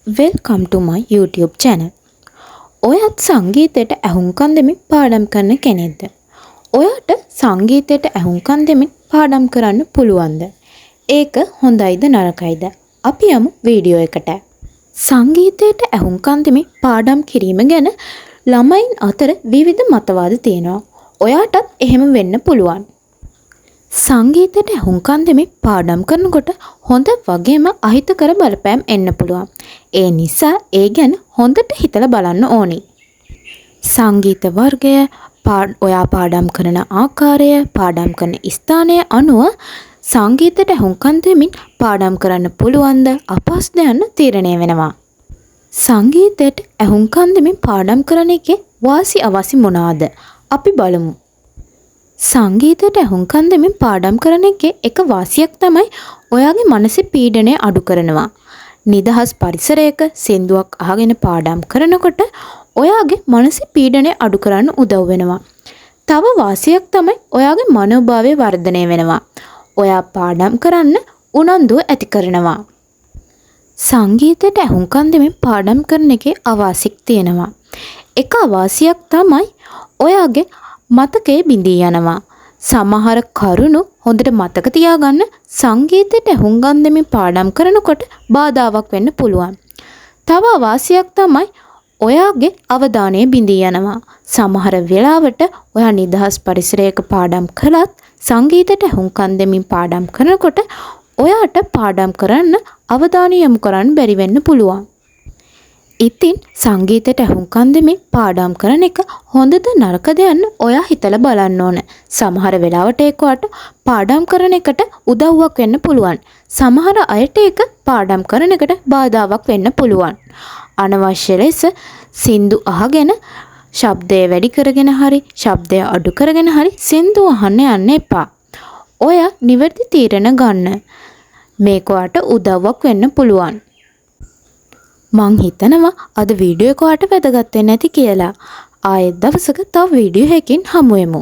Welcome to my YouTube channel. ඔයත් සංගීතයට ඇහුම්කන් දෙමින් පාඩම් කරන කෙනෙක්ද? ඔයාට සංගීතයට ඇහුම්කන් දෙමින් පාඩම් කරන්න පුළුවන්ද? ඒක හොඳයිද නරකයිද? අපි යමු වීඩියෝ එකට. සංගීතයට ඇහුම්කන් දෙමින් පාඩම් කිරීම ගැන ළමයින් අතර විවිධ මතවාද තියෙනවා. ඔයාටත් එහෙම වෙන්න පුළුවන්. සංගීතයට ඇහුම්කන් දෙමින් පාඩම් කරනකොට හොඳ වගේම අහිතකර බලපෑම් එන්න පුළුවන්. ඒ නිසා ඒ ගැන හොඳට හිතලා බලන්න ඕනි. සංගීත වර්ගය, ඔයා පාඩම් කරන ආකාරය, පාඩම් කරන ස්ථානය අනුව සංගීතයට ඇහුම්කන් දෙමින් පාඩම් කරන්න පුළුවන්ද අපහසුද යන්න තීරණය වෙනවා. සංගීතයට ඇහුම්කන් දෙමින් පාඩම් කරන එකේ වාසි අවසි මොනවාද? අපි බලමු. සංගීතයට ඇහුම්කන් දෙමින් පාඩම් කරන එකේ එක වාසියක් තමයි ඔයාගේ මානසික පීඩනය අඩු කරනවා. නිදහස් පරිසරයක සින්දුවක් අහගෙන පාඩම් කරනකොට ඔයාගේ මානසික පීඩනය අඩු කරන්න උදව් වෙනවා. තව වාසියක් තමයි ඔයාගේ මනෝභාවය වර්ධනය වෙනවා. ඔයා පාඩම් කරන්න උනන්දුව ඇති කරනවා. සංගීතයට ඇහුම්කන් දෙමින් පාඩම් කරන එකේ අවාසියක් තියෙනවා. එක අවාසියක් තමයි ඔයාගේ මතකයේ බිඳී යනවා. සමහර කරුණු හොඳට මතක තියාගන්න සංගීතයට ඇහුම්කන් දෙමින් පාඩම් කරනකොට බාධාවක් වෙන්න පුළුවන්. තව අවාසියක් තමයි ඔයාගේ අවධානය බිඳී යනවා. සමහර වෙලාවට ඔයා නිදහස් පරිසරයක පාඩම් කළත් සංගීතයට ඇහුම්කන් දෙමින් පාඩම් කරනකොට ඔයාට පාඩම් කරන්න අවධානය යොමු කරන්න බැරි වෙන්න පුළුවන්. ඉතින් සංගීතයට ඇහුම්කන් දෙමින් පාඩම් කරන එක හොඳද නරකද යන්න ඔයා හිතලා බලන්න ඕන. සමහර වෙලාවට ඒක ඔයාට පාඩම් කරන එකට උදව්වක් වෙන්න පුළුවන්. සමහර අයට ඒක පාඩම් කරන එකට බාධාවක් වෙන්න පුළුවන්. අනවශ්‍ය ලෙස සින්දු අහගෙන ශබ්දය වැඩි කරගෙන හරි ශබ්දය අඩු කරගෙන හරි සින්දු අහන්න යන්න එපා. ඔයා නිවැරදි තීරණ ගන්න. මේක ඔයාට උදව්වක් වෙන්න පුළුවන්. මං හිතනවා අද වීඩියෝ එක ඔයාලට වැදගත් වෙන්න ඇති කියලා. ආයෙත් දවසක තව වීඩියෝ එකකින් හමු වෙමු.